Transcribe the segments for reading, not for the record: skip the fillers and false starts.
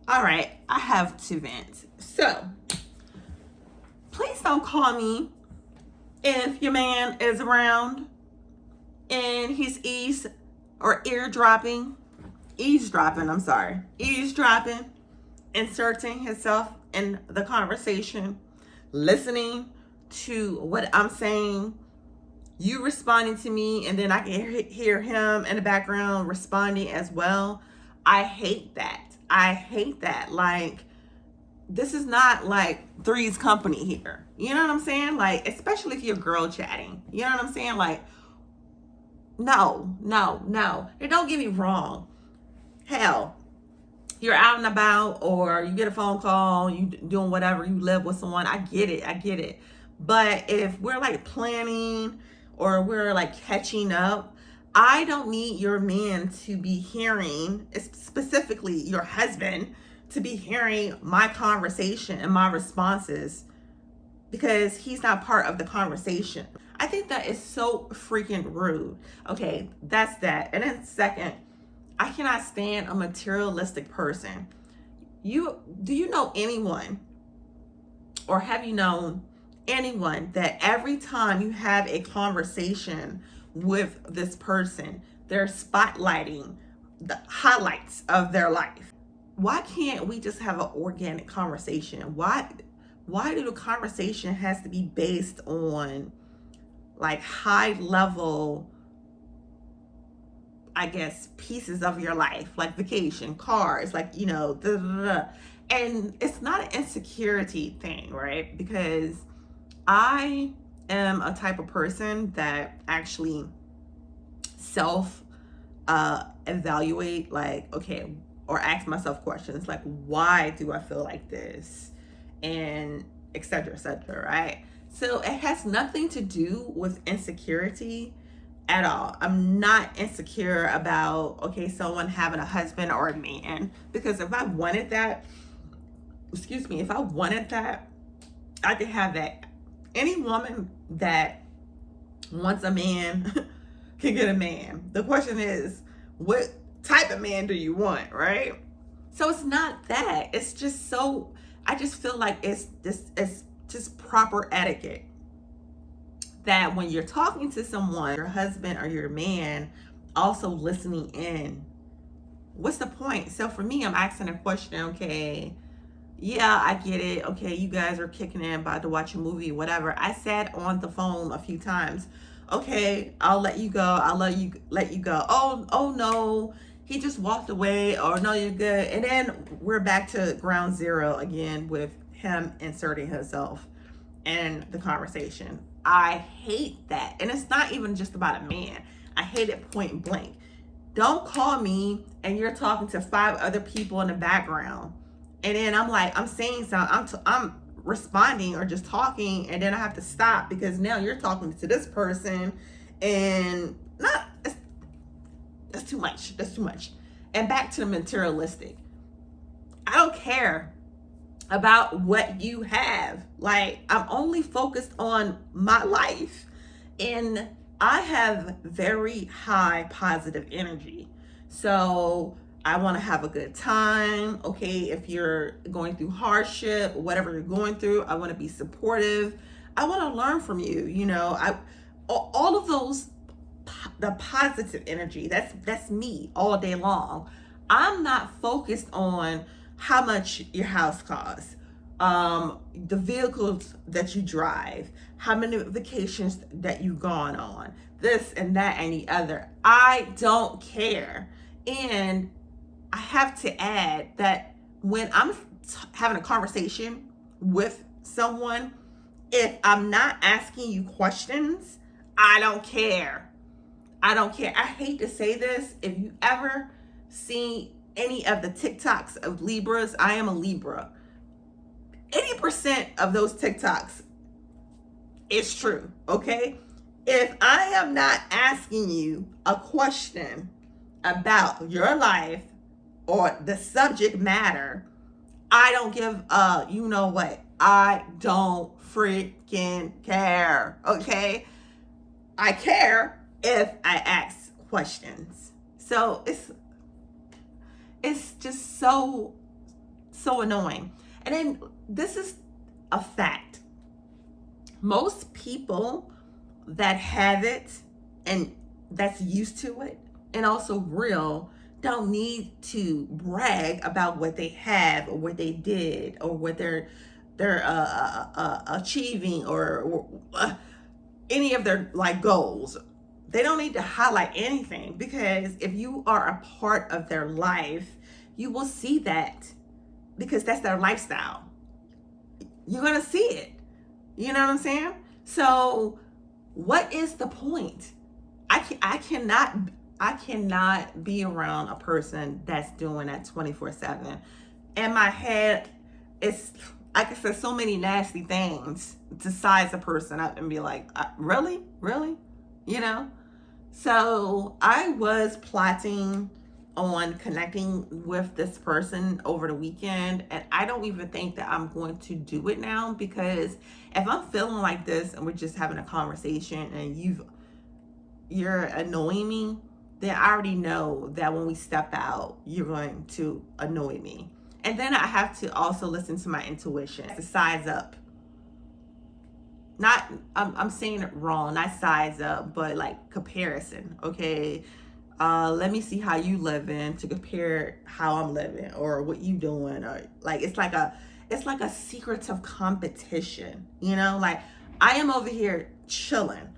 All right, I have to vent. So, please don't call me if your man is around and he's eavesdropping, inserting himself in the conversation, listening to what I'm saying, you responding to me, and then I can hear him in the background responding as well. I hate that. Like, this is not like Three's Company here. You know what I'm saying? Like, especially if you're girl chatting. You know what I'm saying? Like, no. And don't get me wrong. Hell, you're out and about, or you get a phone call, you doing whatever, you live with someone. I get it. But if we're like planning or we're like catching up, I don't need your man to be hearing, specifically your husband, to be hearing my conversation and my responses because he's not part of the conversation. I think that is so freaking rude. Okay, that's that. And then second, I cannot stand a materialistic person. Do you know anyone, or have you known anyone, that every time you have a conversation with this person, they're spotlighting the highlights of their life? Why can't we just have an organic conversation? Why do the conversation has to be based on like high level, I guess, pieces of your life, like vacation, cars, like, you know, and it's not an insecurity thing, right? Because I am a type of person that actually self evaluate, like, okay, or ask myself questions like, why do I feel like this? And et cetera, right? So it has nothing to do with insecurity at all. I'm not insecure about, okay, someone having a husband or a man, because if I wanted that, I could have that. Any woman that wants a man can get a man. The question is, what type of man do you want, right? So it's not that. It's just so, I just feel like it's just proper etiquette that when you're talking to someone, your husband or your man, also listening in. What's the point? So for me, I'm asking a question, okay, yeah, I get it. Okay, you guys are kicking in, about to watch a movie, whatever. I sat on the phone a few times. Okay, I'll let you go. I'll let you go. Oh no, he just walked away, or no, you're good. And then we're back to ground zero again with him inserting himself in the conversation. I hate that. And it's not even just about a man. I hate it point blank. Don't call me and you're talking to 5 other people in the background. And then I'm like, I'm saying something, I'm responding or just talking, and then I have to stop because now you're talking to this person, and that's too much. And back to the materialistic. I don't care about what you have. Like, I'm only focused on my life, and I have very high positive energy. So I want to have a good time. Okay, if you're going through hardship, whatever you're going through, I want to be supportive. I want to learn from you. You know, all of those, the positive energy. That's me all day long. I'm not focused on how much your house costs, the vehicles that you drive, how many vacations that you've gone on, this and that and the other. I don't care. And I have to add that when I'm having a conversation with someone, if I'm not asking you questions, I don't care. I hate to say this. If you ever see any of the TikToks of Libras, I am a Libra. 80% of those TikToks is true, okay? If I am not asking you a question about your life or the subject matter, I don't give you know what? I don't freaking care, okay? I care if I ask questions. So it's just so So annoying. And then this is a fact. Most people that have it and that's used to it and also real don't need to brag about what they have or what they did or what they're achieving or any of their like goals. They don't need to highlight anything, because if you are a part of their life, you will see that, because that's their lifestyle. You're gonna see it. You know what I'm saying? So what is the point? I cannot be around a person that's doing that 24/7. In my head, it's, I can say so many nasty things to size a person up and be like, really? You know? So I was plotting on connecting with this person over the weekend, and I don't even think that I'm going to do it now, because if I'm feeling like this and we're just having a conversation and you're annoying me, then I already know that when we step out, you're going to annoy me. And then I have to also listen to my intuition to size up. Not, I'm saying it wrong, not size up, but like comparison. Okay, let me see how you living to compare how I'm living or what you doing, or like it's like a secretive competition, you know? Like, I am over here chilling.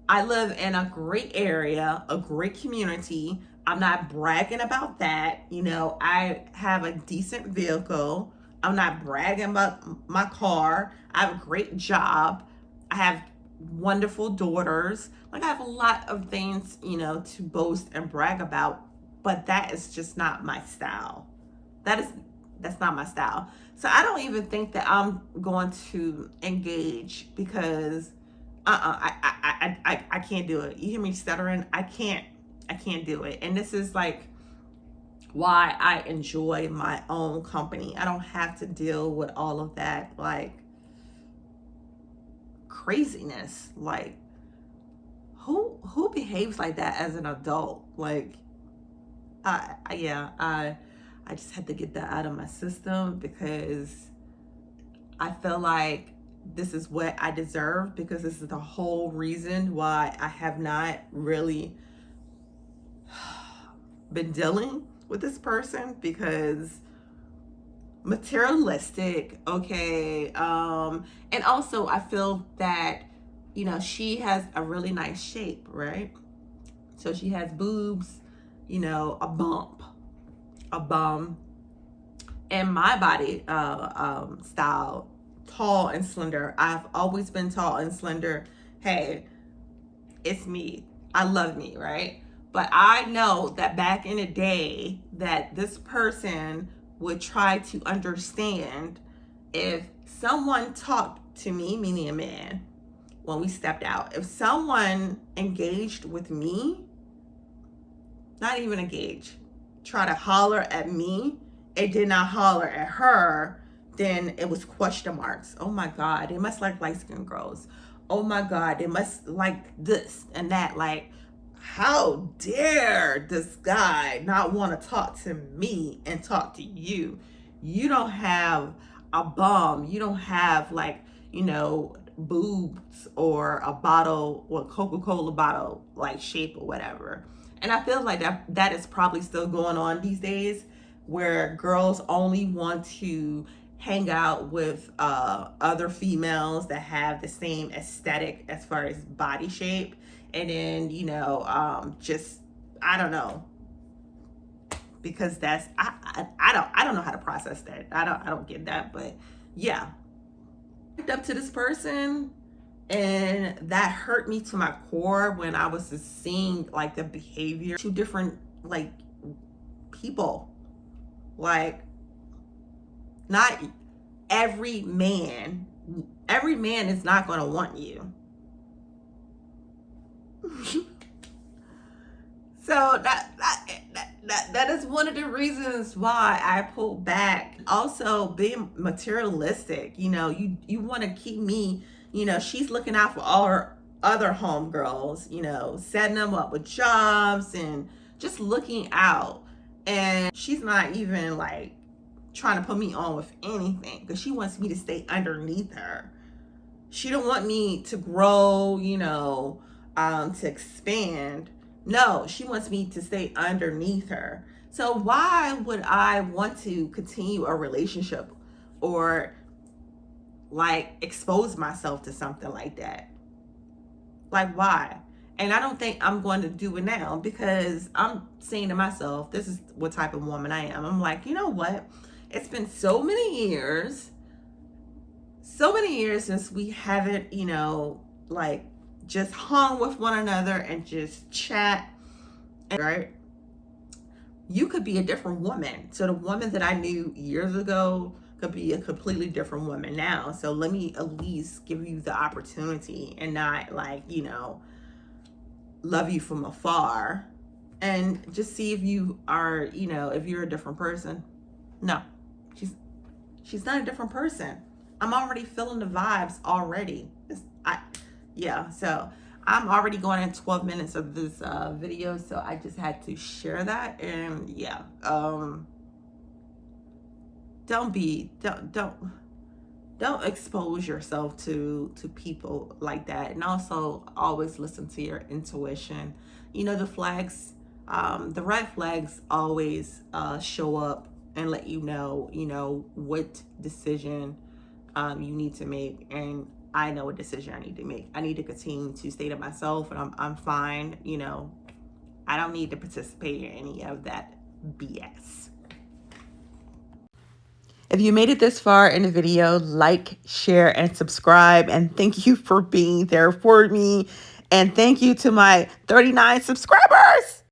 I live in a great area, a great community. I'm not bragging about that. You know, I have a decent vehicle. I'm not bragging about my car. I have a great job. I have wonderful daughters. Like, I have a lot of things, you know, to boast and brag about, but that is just not my style. That's not my style. So I don't even think that I'm going to engage, because I can't do it. You hear me stuttering? I can't do it. And this is like why I enjoy my own company. I don't have to deal with all of that like craziness. Like, who behaves like that as an adult? Like, I just had to get that out of my system, because I feel like this is what I deserve, because this is the whole reason why I have not really been dealing with this person, because materialistic, okay. And also I feel that, you know, she has a really nice shape, right? So she has boobs, you know, a bum, and my body style, tall and slender. I've always been tall and slender. Hey, it's me. I love me, right? But I know that back in the day that this person would try to understand if someone talked to me, meaning a man, when we stepped out. If someone engaged with me, not even engage, try to holler at me, it did not holler at her, then it was question marks. Oh my God, they must like light skinned girls. Oh my God, they must like this and that. Like, how dare this guy not want to talk to me and talk to you? You don't have a bum. You don't have, like, you know, boobs or a bottle or Coca-Cola bottle like shape or whatever. And I feel like that is probably still going on these days, where girls only want to hang out with other females that have the same aesthetic as far as body shape, and then, you know, just, I don't know, because that's, I don't know how to process that. I don't get that. But yeah, I looked up to this person, and that hurt me to my core when I was just seeing like the behavior, two different like people. Like, not every man is not going to want you. So that is one of the reasons why I pulled back. Also, being materialistic, you know, you want to keep me, you know, she's looking out for all her other homegirls, you know, setting them up with jobs and just looking out. And she's not even like trying to put me on with anything because she wants me to stay underneath her. She don't want me to grow, to expand. No, she wants me to stay underneath her. So why would I want to continue a relationship or like expose myself to something like that? Like, why? And I don't think I'm going to do it now because I'm saying to myself, this is what type of woman I am. I'm like, you know what? It's been so many years since we haven't, like just hung with one another and just chat, right? You could be a different woman. So the woman that I knew years ago could be a completely different woman now. So let me at least give you the opportunity and not like, love you from afar and just see if you are, if you're a different person. No, she's not a different person. I'm already feeling the vibes already. So I'm already going in 12 minutes of this video, so I just had to share that. And yeah, don't expose yourself to people like that. And also always listen to your intuition. The red flags always show up and let you know what decision you need to make. And I know what decision I need to make. I need to continue to stay to myself, and I'm fine. I don't need to participate in any of that BS. If you made it this far in the video, like, share, and subscribe. And thank you for being there for me. And thank you to my 39 subscribers.